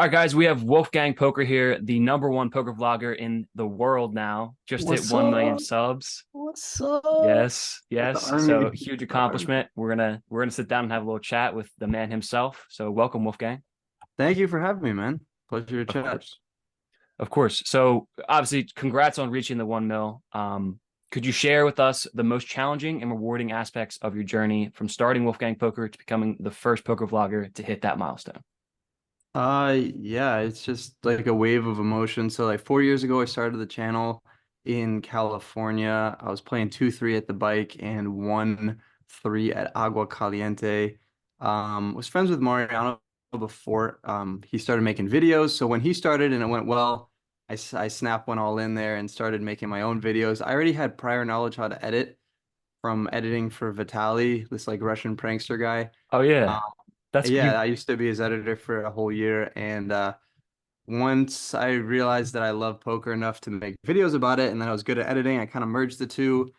All right, guys, we have Wolfgang Poker here, the number one poker vlogger in the world now. Just hit What's 1 million up? subs. What's up? Yes, The yes. So army. huge The army. accomplishment. We're gonna sit down and have a little chat with the man himself. So welcome, Wolfgang. Thank you for having me, man. Pleasure to Of chat. course. Of course. So obviously, congrats on reaching the 1 mil. Could you share with us the most challenging and rewarding aspects of your journey from starting Wolfgang Poker to becoming the first poker vlogger to hit that milestone? Yeah, it's just like a wave of emotion. So like 4 years ago, I started the channel in California. I was playing 2-3 at the bike and 1-3 at Agua Caliente. Was friends with Mariano before he started making videos. So when he started and it went well, I snap went all in there and started making my own videos. I already had prior knowledge how to edit from editing for Vitaly, this like Russian prankster guy. Oh yeah, that's Yeah, you. I used to be his editor for a whole year, and once I realized that I love poker enough to make videos about it, and that I was good at editing, I kind of merged the two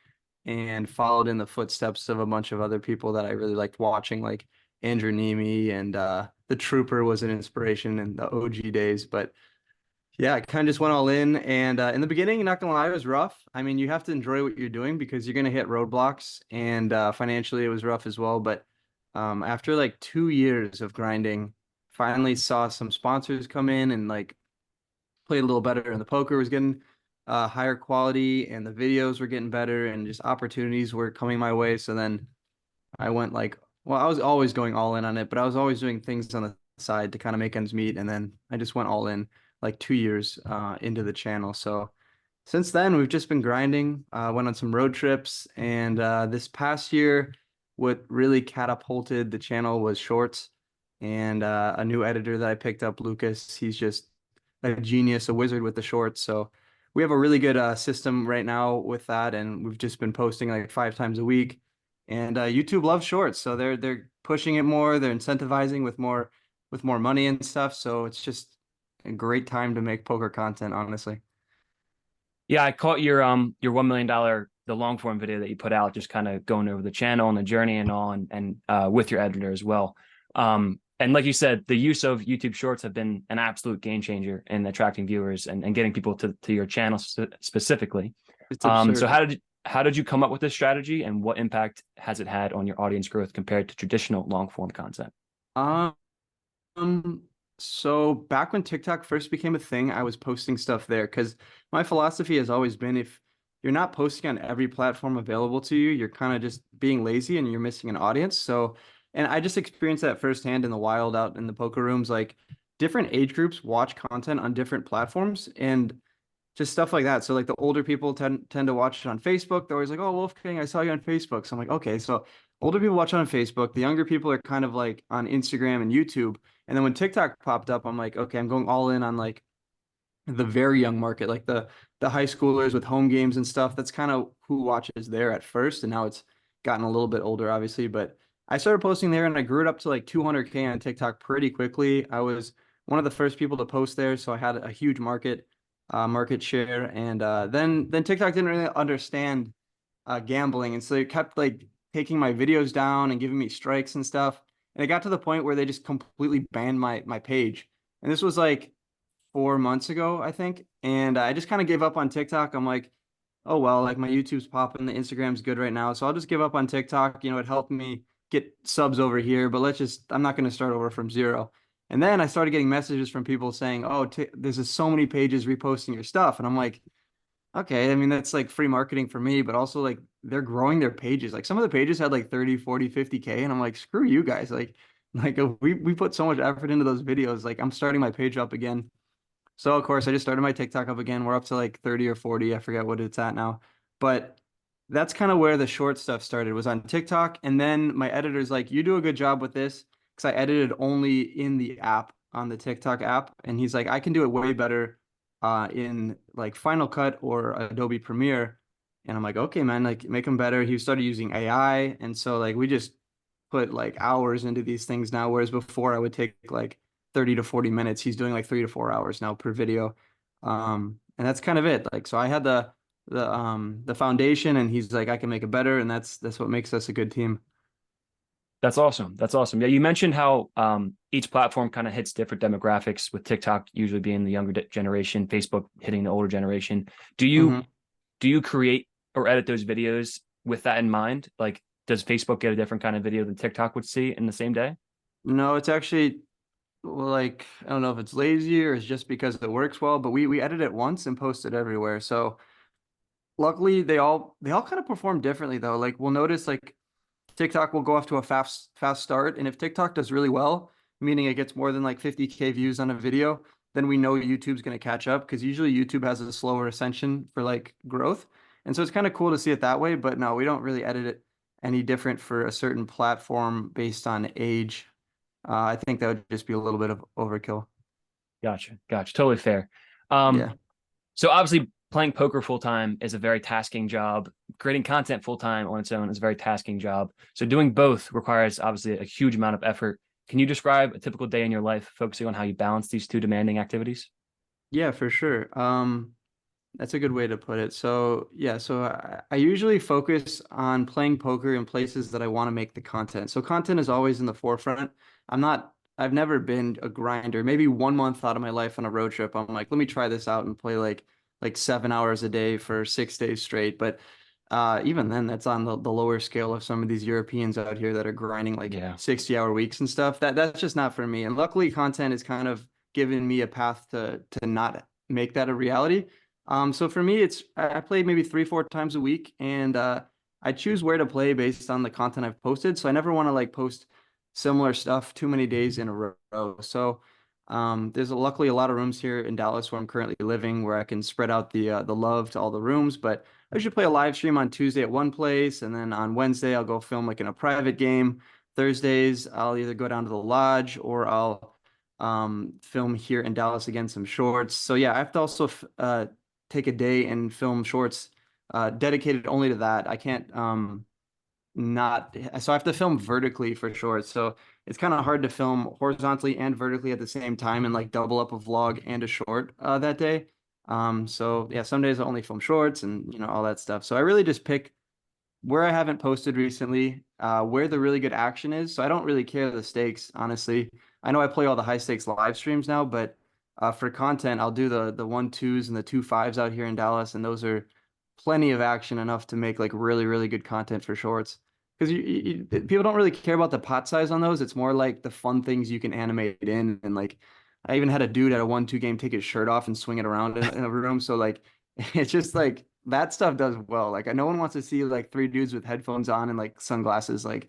and followed in the footsteps of a bunch of other people that I really liked watching, like Andrew Nemi and The Trooper was an inspiration in the OG days. But yeah, I kind of just went all in, and in the beginning, not gonna lie, it was rough. I mean, you have to enjoy what you're doing because you're gonna hit roadblocks, and financially, it was rough as well. But after like 2 years of grinding, finally saw some sponsors come in and like played a little better, and the poker was getting higher quality, and the videos were getting better, and just opportunities were coming my way. So then I went like, well, I was always going all in on it, but I was always doing things on the side to kind of make ends meet. And then I just went all in like 2 years into the channel. So since then, we've just been grinding, went on some road trips. And this past year, what really catapulted the channel was shorts and a new editor that I picked up, Lucas. He's just a genius, a wizard with the shorts. So we have a really good system right now with that. And we've just been posting like 5 times a week. And YouTube loves shorts, so they're pushing it more. They're incentivizing with more money and stuff. So it's just a great time to make poker content, honestly. Yeah, I caught your $1 million the long form video that you put out, just kind of going over the channel and the journey and all, and with your editor as well. And like you said, the use of YouTube Shorts have been an absolute game changer in attracting viewers and getting people to your channel specifically. It's So absurd. how did you come up with this strategy, and what impact has it had on your audience growth compared to traditional long form content? Um, so back when TikTok first became a thing, I was posting stuff there because my philosophy has always been if you're not posting on every platform available to you, you're kind of just being lazy and you're missing an audience. So, and I just experienced that firsthand in the wild out in the poker rooms. Like different age groups watch content on different platforms and just stuff like that. So like the older people tend to watch it on Facebook. They're always like, "Oh, Wolfgang, I saw you on Facebook." So I'm like, "Okay." So older people watch it on Facebook. The younger people are kind of like on Instagram and YouTube. And then when TikTok popped up, I'm like, "Okay, I'm going all in on like the very young market, like the high schoolers with home games and stuff." That's kind of who watches there at first, and now it's gotten a little bit older, obviously. But I started posting there, and I grew it up to like 200K on TikTok pretty quickly. I was one of the first people to post there, so I had a huge market share. And then TikTok didn't really understand gambling, and so they kept like taking my videos down and giving me strikes and stuff. And it got to the point where they just completely banned my page. And this was like 4 months ago, I think. And I just kind of gave up on TikTok. I'm like, oh well, like my YouTube's popping, the Instagram's good right now, so I'll just give up on TikTok. It helped me get subs over here, but I'm not going to start over from zero. And then I started getting messages from people saying, "Oh, t there's just so many pages reposting your stuff," and I'm like, okay, I mean that's like free marketing for me, but also like they're growing their pages. Like some of the pages had like 30, 40, 50K, and I'm like, screw you guys. Like we put so much effort into those videos. Like I'm starting my page up again. So of course I just started my TikTok up again. We're up to like 30 or 40. I forget what it's at now. But that's kind of where the short stuff started was on TikTok. And then my editor's like, you do a good job with this because I edited only in the app on the TikTok app. And he's like, I can do it way better in like Final Cut or Adobe Premiere. And I'm like, okay, man, like make them better. He started using AI. And so like we just put like hours into these things now, whereas before I would take like 30 to 40 minutes. He's doing like 3 to 4 hours now per video. And that's kind of it. Like so I had the foundation and he's like, I can make it better, and that's what makes us a good team. That's awesome. That's awesome. Yeah, you mentioned how each platform kind of hits different demographics, with TikTok usually being the younger generation, Facebook hitting the older generation. Do you Hmm. do you create or edit those videos with that in mind? Like, does Facebook get a different kind of video than TikTok would see in the same day? No, it's actually, well, like, I don't know if it's lazy or it's just because it works well, but we edit it once and post it everywhere. So luckily they all kind of perform differently though. Like we'll notice like TikTok will go off to a fast start, and if TikTok does really well, meaning it gets more than like 50K views on a video, then we know YouTube's going to catch up because usually YouTube has a slower ascension for like growth. And so it's kind of cool to see it that way, but no, we don't really edit it any different for a certain platform based on age. I think that would just be a little bit of overkill. Gotcha. Gotcha. Totally fair. Um, Yeah. so obviously playing poker full time is a very tasking job. Creating content full time on its own is a very tasking job. So doing both requires obviously a huge amount of effort. Can you describe a typical day in your life, focusing on how you balance these two demanding activities? Yeah, for sure. That's a good way to put it. So, yeah, so I usually focus on playing poker in places that I want to make the content. So, content is always in the forefront. I've never been a grinder. Maybe 1 month out of my life on a road trip, I'm like, let me try this out and play like 7 hours a day for 6 days straight. But even then, that's on the lower scale of some of these Europeans out here that are grinding like Yeah. 60-hour weeks and stuff. That's just not for me. And luckily, content is kind of given me a path to not make that a reality. So for me, I play maybe 3, 4 times a week, and I choose where to play based on the content I've posted. So I never want to like post similar stuff too many days in a row. So there's luckily a lot of rooms here in Dallas where I'm currently living, where I can spread out the love to all the rooms. But I usually play a live stream on Tuesday at one place, and then on Wednesday I'll go film like in a private game. Thursdays I'll either go down to the lodge or I'll film here in Dallas again some shorts. So yeah, I have to also take a day and film shorts dedicated only to that. I can't not so I have to film vertically for shorts. So it's kind of hard to film horizontally and vertically at the same time and like double up a vlog and a short that day. So yeah, some days I only film shorts and all that stuff. So I really just pick where I haven't posted recently, where the really good action is. So I don't really care the stakes, honestly. I know I play all the high stakes live streams now, but for content, I'll do the 1-2s and the 2-5s out here in Dallas, and those are plenty of action enough to make like really, really good content for shorts. Because people don't really care about the pot size on those. It's more like the fun things you can animate in. And like, I even had a dude at a 1-2 game take his shirt off and swing it around in a room. So like, it's just like that stuff does well. Like, no one wants to see like three dudes with headphones on and like sunglasses, like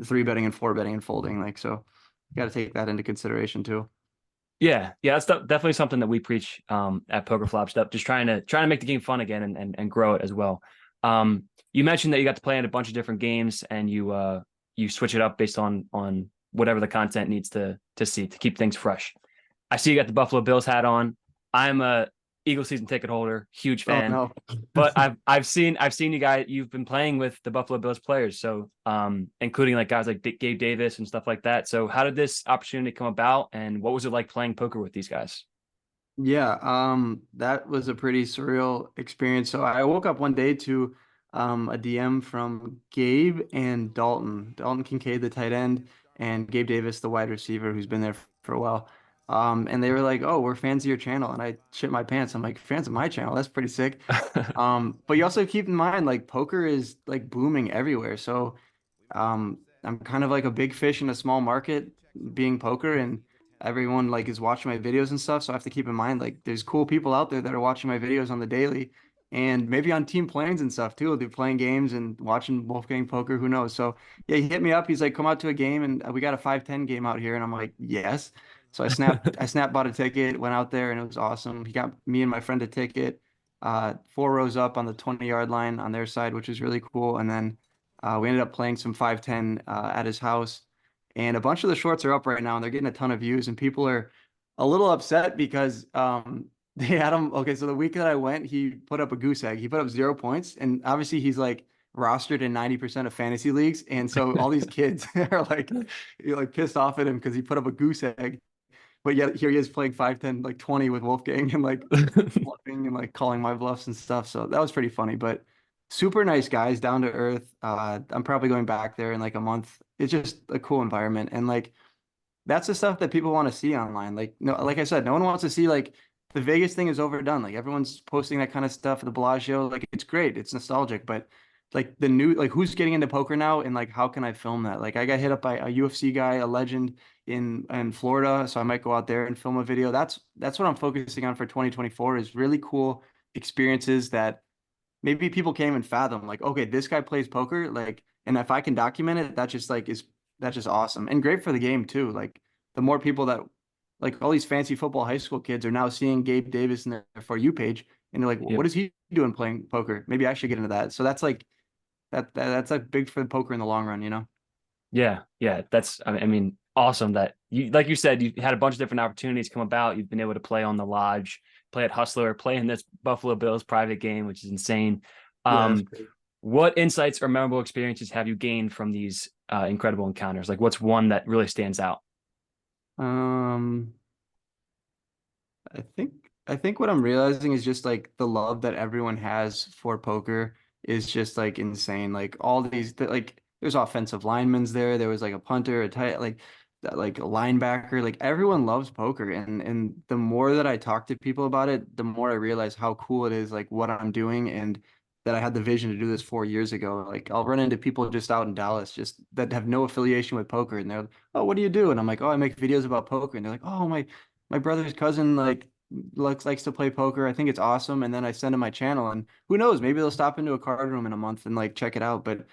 three betting and four betting and folding. Like, so you got to take that into consideration too. Yeah, yeah, that's definitely something that we preach at Poker Flop Step. Just trying to make the game fun again and grow it as well. You mentioned that you got to play in a bunch of different games and you switch it up based on whatever the content needs to see to keep things fresh. I see you got the Buffalo Bills hat on. I'm a Eagle season ticket holder, huge Oh fan. no. But I've seen you guys. You've been playing with the Buffalo Bills players, so including like guys like Gabe Davis and stuff like that. So how did this opportunity come about, and what was it like playing poker with these guys? Yeah, that was a pretty surreal experience. So I woke up one day to a DM from Gabe and Dalton. Dalton Kincaid, the tight end, and Gabe Davis, the wide receiver, who's been there for a while. And they were like, "Oh, we're fans of your channel," and I shit my pants. I'm like, "Fans of my channel? That's pretty sick." But you also keep in mind, like, poker is like booming everywhere. So I'm kind of like a big fish in a small market being poker, and everyone like is watching my videos and stuff. So I have to keep in mind like there's cool people out there that are watching my videos on the daily and maybe on team planes and stuff too. They're playing games and watching Wolfgang poker, who knows? So yeah, he hit me up. He's like, come out to a game and we got a 5-10 game out here. And I'm like, yes. So I snapped, bought a ticket, went out there and it was awesome. He got me and my friend a ticket, 4 rows up on the 20-yard line on their side, which is really cool. And then we ended up playing some 5-10 at his house, and a bunch of the shorts are up right now, and they're getting a ton of views. And people are a little upset because they had him. Okay, so the week that I went, he put up a goose egg. He put up 0 points, and obviously he's like rostered in 90% of fantasy leagues, and so all these kids are like, like pissed off at him because he put up a goose egg. But yet here he is playing 5-10 like 20 with Wolfgang and like bluffing and like calling my bluffs and stuff. So that was pretty funny. But super nice guys, down to earth. I'm probably going back there in like a month. It's just a cool environment. And like that's the stuff that people want to see online. Like no, like I said, no one wants to see like the Vegas thing is overdone. Like everyone's posting that kind of stuff at the Bellagio. Like it's great, it's nostalgic, but like the new like who's getting into poker now and like how can I film that? Like I got hit up by a UFC guy, a legend in Florida, so I might go out there and film a video. That's what I'm focusing on for 2024 is really cool experiences that maybe people can't even fathom. Like, okay, this guy plays poker, like, and if I can document it, that just like is that's just awesome and great for the game too. Like, the more people that like all these fancy football high school kids are now seeing Gabe Davis in their For You page, and they're like, Yep. what is he doing playing poker? Maybe I should get into that. So that's like that's like big for the poker in the long run, you know? Yeah, yeah, that's I mean, awesome that you like you said you had a bunch of different opportunities come about. You've been able to play on the Lodge, play at Hustler, play in this Buffalo Bills private game, which is insane. Yeah, that's Um, great. what insights or memorable experiences have you gained from these incredible encounters? Like, what's one that really stands out? Um, I think what I'm realizing is just like the love that everyone has for poker is just like insane. Like all these like there's offensive linemen's there. There was like a punter, a tight like a linebacker. Like everyone loves poker, and the more that I talk to people about it, the more I realize how cool it is. Like what I'm doing, and that I had the vision to do this 4 years ago. Like I'll run into people just out in Dallas, just that have no affiliation with poker, and they're, oh, what do you do? And I'm like, oh, I make videos about poker, and they're like, oh, my brother's cousin like likes to play poker. I think it's awesome. And then I send him my channel, and who knows, maybe they'll stop into a card room in a month and like check it out. But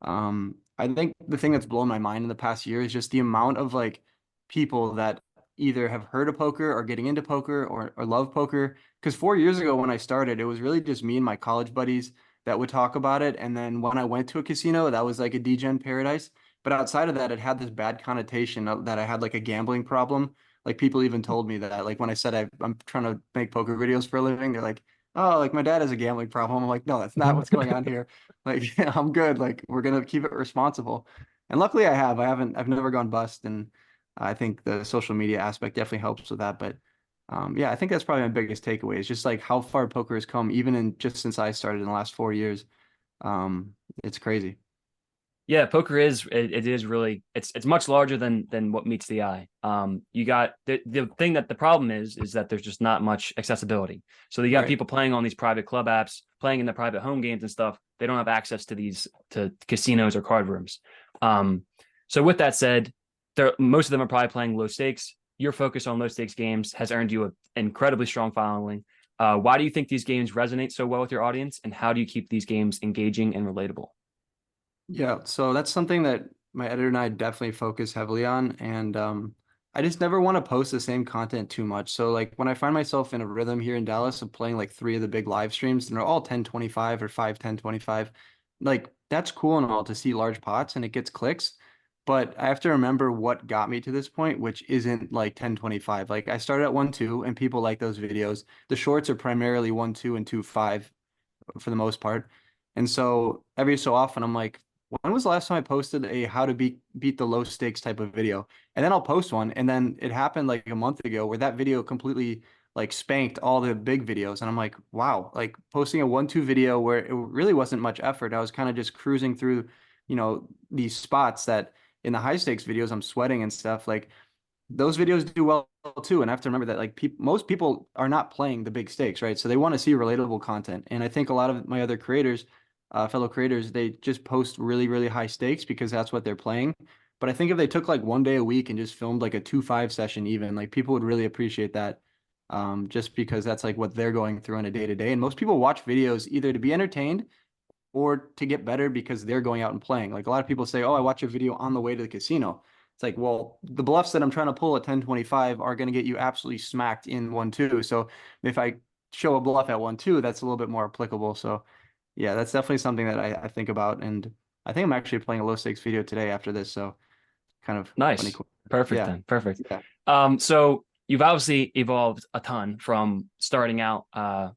I think the thing that's blown my mind in the past year is just the amount of like people that either have heard of poker or getting into poker or love poker. Because 4 years ago when I started, it was really just me and my college buddies that would talk about it. And then when I went to a casino, that was like a degen paradise. But outside of that, it had this bad connotation that I had like a gambling problem. Like people even told me that, like when I said I'm trying to make poker videos for a living, they're like, oh, like my dad has a gambling problem. I'm like, no, that's not what's going on here. Like, yeah, I'm good. Like, we're gonna keep it responsible. And luckily I have. I've never gone bust. And I think the social media aspect definitely helps with that. But yeah, I think that's probably my biggest takeaway is just like how far poker has come, even in just since I started in the last 4 years. It's crazy. Yeah, poker is it is really it's much larger than what meets the eye. You got the thing that the problem is that there's just not much accessibility. So you got Right. people playing on these private club apps, playing in the private home games and stuff. They don't have access to these to casinos or card rooms. Um, so with that said, most of them are probably playing low stakes. Your focus on low stakes games has earned you an incredibly strong following. Why do you think these games resonate so well with your audience, and how do you keep these games engaging and relatable? Yeah, so that's something that my editor and I definitely focus heavily on. And I just never want to post the same content too much. So like when I find myself in a rhythm here in Dallas of playing like three of the big live streams and they're all 1025 or 5 10 25, like that's cool and all to see large pots and it gets clicks. But I have to remember what got me to this point, which isn't like 1025. Like I started at 1 2 and people like those videos. The shorts are primarily 1 2 and 2 5 for the most part. And so every so often I'm like, when was the last time I posted a how to beat the low stakes type of video? And then I'll post one. And then it happened like a month ago where that video completely like spanked all the big videos. And I'm like, wow, like posting a 1 2 video where it really wasn't much effort. I was kind of just cruising through, these spots that in the high stakes videos I'm sweating and stuff. Like those videos do well too. And I have to remember that like most people are not playing the big stakes, right? So they want to see relatable content. And I think a lot of my other creators, fellow creators, they just post really, really high stakes because that's what they're playing. But I think if they took like 1 day a week and just filmed like a 2 5 session, even like people would really appreciate that. Just because that's like what they're going through on a day to day. And most people watch videos either to be entertained or to get better because they're going out and playing. Like a lot of people say, "Oh, I watch a video on the way to the casino." It's like, well, the bluffs that I'm trying to pull at 1025 are going to get you absolutely smacked in 1 2. So if I show a bluff at 1 2, that's a little bit more applicable. So yeah, that's definitely something that I think about. And I think I'm actually playing a low stakes video today after this. So kind of funny. Nice. Perfect Yeah. then. Perfect. Yeah. So you've obviously evolved a ton from starting out the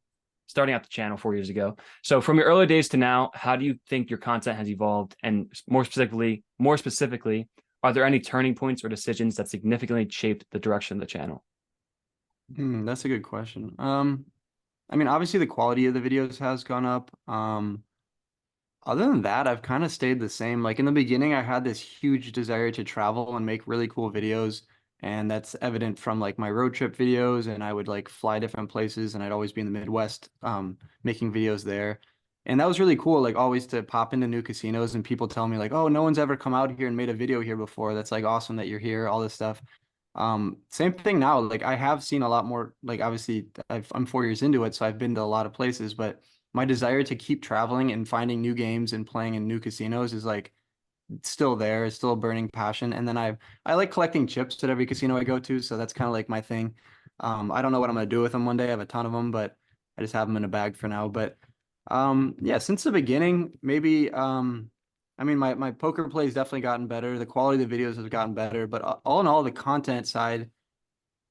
channel 4 years ago. So from your early days to now, how do you think your content has evolved? And more specifically, are there any turning points or decisions that significantly shaped the direction of the channel? That's a good question. I mean, obviously the quality of the videos has gone up. Other than that, I've kind of stayed the same. Like in the beginning, I had this huge desire to travel and make really cool videos. And that's evident from like my road trip videos. And I would like fly different places and I'd always be in the Midwest, making videos there. And that was really cool, like always to pop into new casinos and people tell me like, oh, no one's ever come out here and made a video here before. That's like awesome that you're here, all this stuff. Same thing now. Like I have seen a lot more, like obviously I'm 4 years into it, so I've been to a lot of places, but my desire to keep traveling and finding new games and playing in new casinos is like still there. It's still a burning passion. And then I like collecting chips at every casino I go to, so that's kind of like my thing. I don't know what I'm gonna do with them one day. I have a ton of them, but I just have them in a bag for now. But yeah, since the beginning, maybe I mean my poker play's definitely gotten better. The quality of the videos has gotten better, but all in all, the content side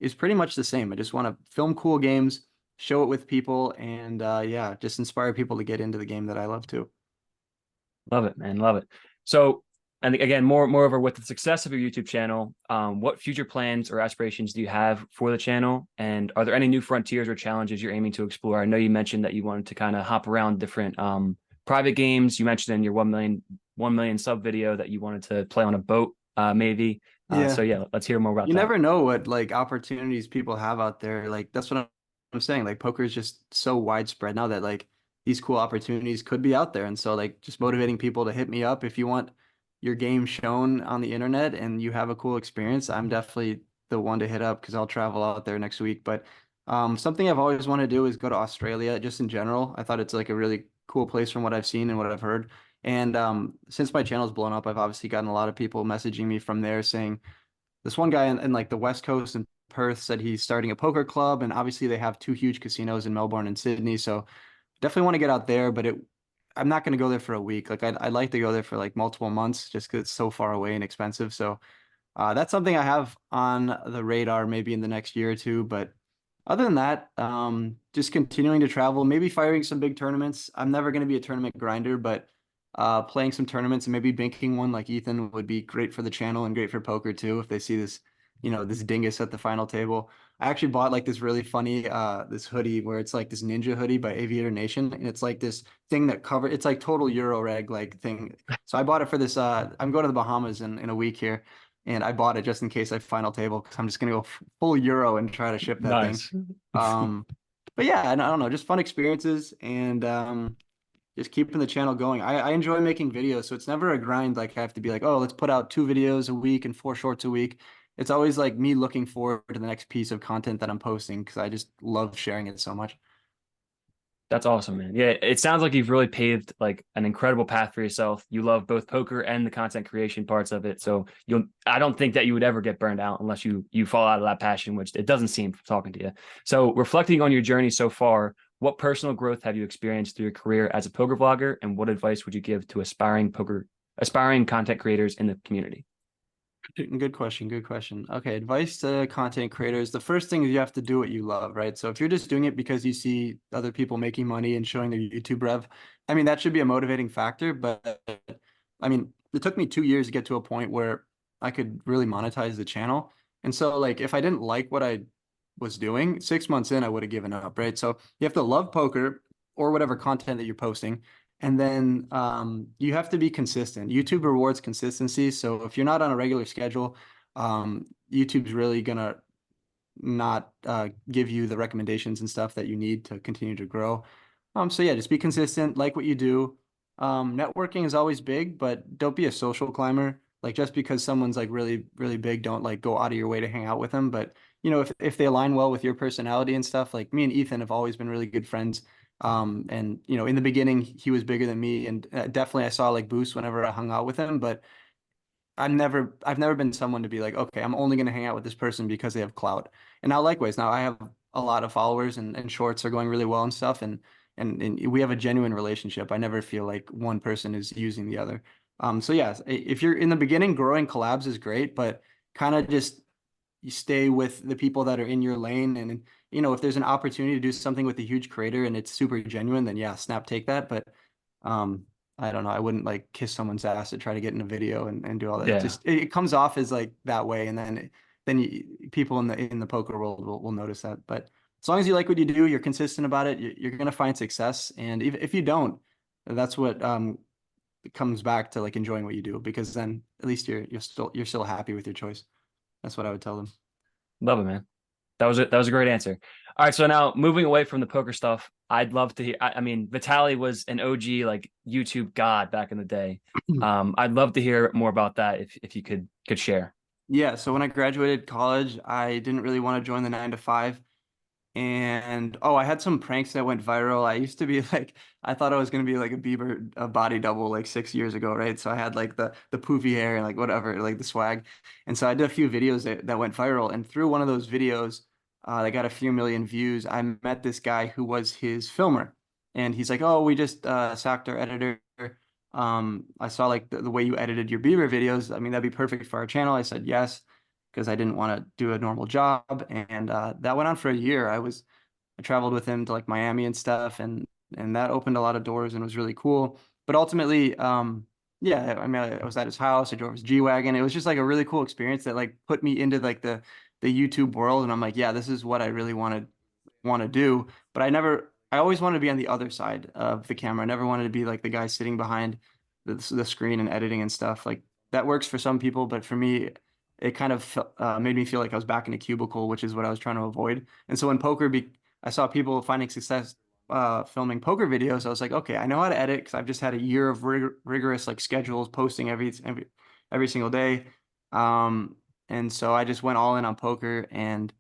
is pretty much the same. I just want to film cool games, show it with people, and yeah, just inspire people to get into the game that I love too. Love it, man. Love it. So, and again, moreover, with the success of your YouTube channel, what future plans or aspirations do you have for the channel? And are there any new frontiers or challenges you're aiming to explore? I know you mentioned that you wanted to kind of hop around different private games. You mentioned in your 1 million sub video that you wanted to play on a boat, maybe. So Yeah. yeah, let's hear more about You that. never know what like opportunities people have out there. Like that's what I'm saying. Like poker is just so widespread now that like these cool opportunities could be out there. And so like just motivating people to hit me up if you want your game shown on the internet and you have a cool experience, I'm definitely the one to hit up because I'll travel out there next week. But something I've always wanted to do is go to Australia just in general. I thought it's like a really cool place from what I've seen and what I've heard. And since my channel's blown up, I've obviously gotten a lot of people messaging me from there saying this one guy in like the West Coast in Perth said he's starting a poker club, and obviously they have two huge casinos in Melbourne and Sydney. So definitely want to get out there, but I'm not going to go there for a week. Like I'd like to go there for like multiple months just because it's so far away and expensive. So that's something I have on the radar maybe in the next year or two. But other than that, just continuing to travel, maybe firing some big tournaments. I'm never going to be a tournament grinder, but playing some tournaments and maybe banking one like Ethan would be great for the channel and great for poker too. If they see this, this dingus at the final table. I actually bought like this really funny this hoodie where it's like this ninja hoodie by Aviator Nation, and it's like this thing that cover. It's like total Euro reg like thing. So I bought it for this. I'm going to the Bahamas in a week here and I bought it just in case I final table because I'm just gonna go full euro and try to ship that thing. Nice. Um, but yeah, I don't know, just fun experiences and just keeping the channel going. I enjoy making videos, so it's never a grind. Like I have to be like, oh, let's put out 2 videos a week and 4 shorts a week. It's always like me looking forward to the next piece of content that I'm posting because I just love sharing it so much. That's awesome, man. Yeah, it sounds like you've really paved like an incredible path for yourself. You love both poker and the content creation parts of it. So I don't think that you would ever get burned out unless you fall out of that passion, which it doesn't seem from talking to you. So reflecting on your journey so far, what personal growth have you experienced through your career as a poker vlogger, and what advice would you give to aspiring content creators in the community? Good question. Good question. Okay, advice to content creators. The first thing is you have to do what you love, right? So if you're just doing it because you see other people making money and showing their YouTube rev, I mean, that should be a motivating factor. But I mean, it took me 2 years to get to a point where I could really monetize the channel. And so, like, if I didn't like what I was doing, 6 months in, I would have given up, right? So you have to love poker or whatever content that you're posting. And then you have to be consistent. YouTube rewards consistency. So if you're not on a regular schedule, YouTube's really gonna not give you the recommendations and stuff that you need to continue to grow. So yeah, just be consistent, like what you do. Networking is always big, but don't be a social climber. Like just because someone's like really, really big, don't like go out of your way to hang out with them. But if they align well with your personality and stuff, like me and Ethan have always been really good friends. And in the beginning, he was bigger than me, and definitely I saw like boosts whenever I hung out with him. But I've never been someone to be like, okay, I'm only going to hang out with this person because they have clout. And now likewise, now I have a lot of followers and shorts are going really well and stuff. And we have a genuine relationship. I never feel like one person is using the other. So yeah, if you're in the beginning, growing collabs is great, but kind of just you stay with the people that are in your lane. And if there's an opportunity to do something with a huge creator and it's super genuine, then yeah, snap, take that. But um, I don't know. I wouldn't like kiss someone's ass to try to get in a video and do all that. Yeah. Just it comes off as like that way, and then people in the poker world will notice that. But as long as you like what you do, you're consistent about it, you're gonna find success. And if you don't, that's what it comes back to like enjoying what you do, because then at least you're still happy with your choice. That's what I would tell them. Love it, man. That was a great answer. All right, so now moving away from the poker stuff, I'd love to hear. I mean, Vitaly was an OG like YouTube god back in the day. I'd love to hear more about that if you could share. Yeah, so when I graduated college, I didn't really want to join the 9 to 5. And oh, I had some pranks that went viral. I used to be like, I thought I was gonna be like a Bieber, a body double like 6 years ago, right? So I had like the poofy hair and like whatever, like the swag. And so I did a few videos that went viral. And through one of those videos, they got a few million views. I met this guy who was his filmer, and he's like, "Oh, we just sacked our editor. I saw like the way you edited your Bieber videos. I mean, that'd be perfect for our channel." I said yes, because I didn't want to do a normal job. And that went on for a year. I traveled with him to like Miami and stuff, and that opened a lot of doors and was really cool. But ultimately, yeah, I mean, I was at his house. I drove his G-Wagon. It was just like a really cool experience that like put me into like the YouTube world. And I'm like, yeah, this is what I really want to do. But I always wanted to be on the other side of the camera. I never wanted to be like the guy sitting behind the screen and editing and stuff. Like that works for some people, but for me, it kind of made me feel like I was back in a cubicle, which is what I was trying to avoid. And so when I saw people finding success filming poker videos. I was like, okay, I know how to edit because I've just had a year of rigorous like schedules, posting every single day. Um, and so I just went all in on poker, and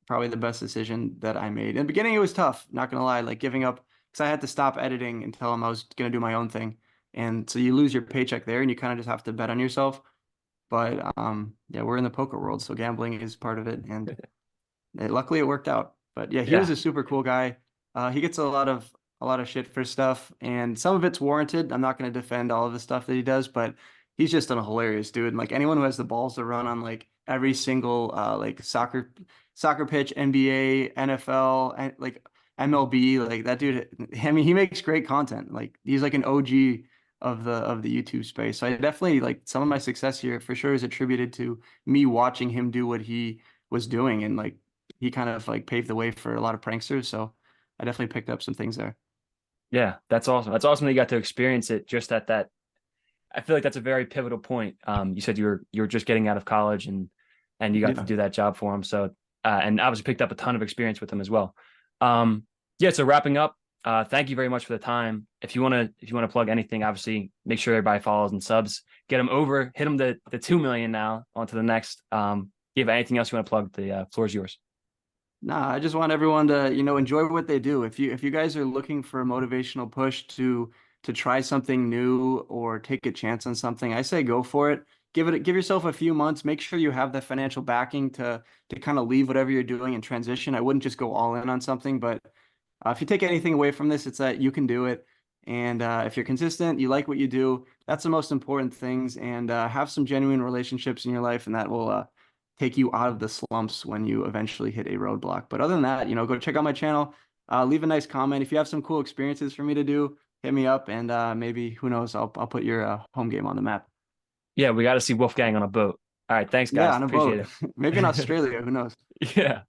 probably the best decision that I made. In the beginning, it was tough, not gonna lie, like giving up, because I had to stop editing and tell them I was gonna do my own thing. And so you lose your paycheck there, and you kind of just have to bet on yourself. But yeah, we're in the poker world, so gambling is part of it, and luckily it worked out. But yeah, he was Yeah, a super cool guy. He gets a lot of shit for stuff, and some of it's warranted. I'm not going to defend all of the stuff that he does, but he's just a hilarious dude. And like anyone who has the balls to run on like every single like soccer pitch, NBA, NFL, and like MLB, like that dude. I mean, he makes great content. Like he's like an OG of the YouTube space. So I definitely like some of my success here for sure is attributed to me watching him do what he was doing, and like he kind of like paved the way for a lot of pranksters. So I definitely picked up some things there. yeah, that's awesome. That's awesome that you got to experience it just at that. I feel like that's a very pivotal point. You said you were just getting out of college and you got to Yeah. do that job for him. So and obviously picked up a ton of experience with him as well. Um, yeah. So wrapping up, thank you very much for the time. If you want to plug anything, obviously make sure everybody follows and subs. Get them over, hit them the 2 million now. On to the next. You have anything else you want to plug? The floor is yours. Nah, I just want everyone to, enjoy what they do. If you guys are looking for a motivational push to try something new or take a chance on something, I say go for it. Give yourself a few months. Make sure you have the financial backing to kind of leave whatever you're doing and transition. I wouldn't just go all in on something, but if you take anything away from this, it's that you can do it. And if you're consistent, you like what you do, that's the most important things. And have some genuine relationships in your life, and that will take you out of the slumps when you eventually hit a roadblock. But other than that, go check out my channel. Leave a nice comment. If you have some cool experiences for me to do, hit me up, and maybe, who knows, I'll put your home game on the map. Yeah, we got to see Wolfgang on a boat. All right, thanks Yeah, guys. on a Appreciate boat. it. Maybe in Australia, who knows? Yeah.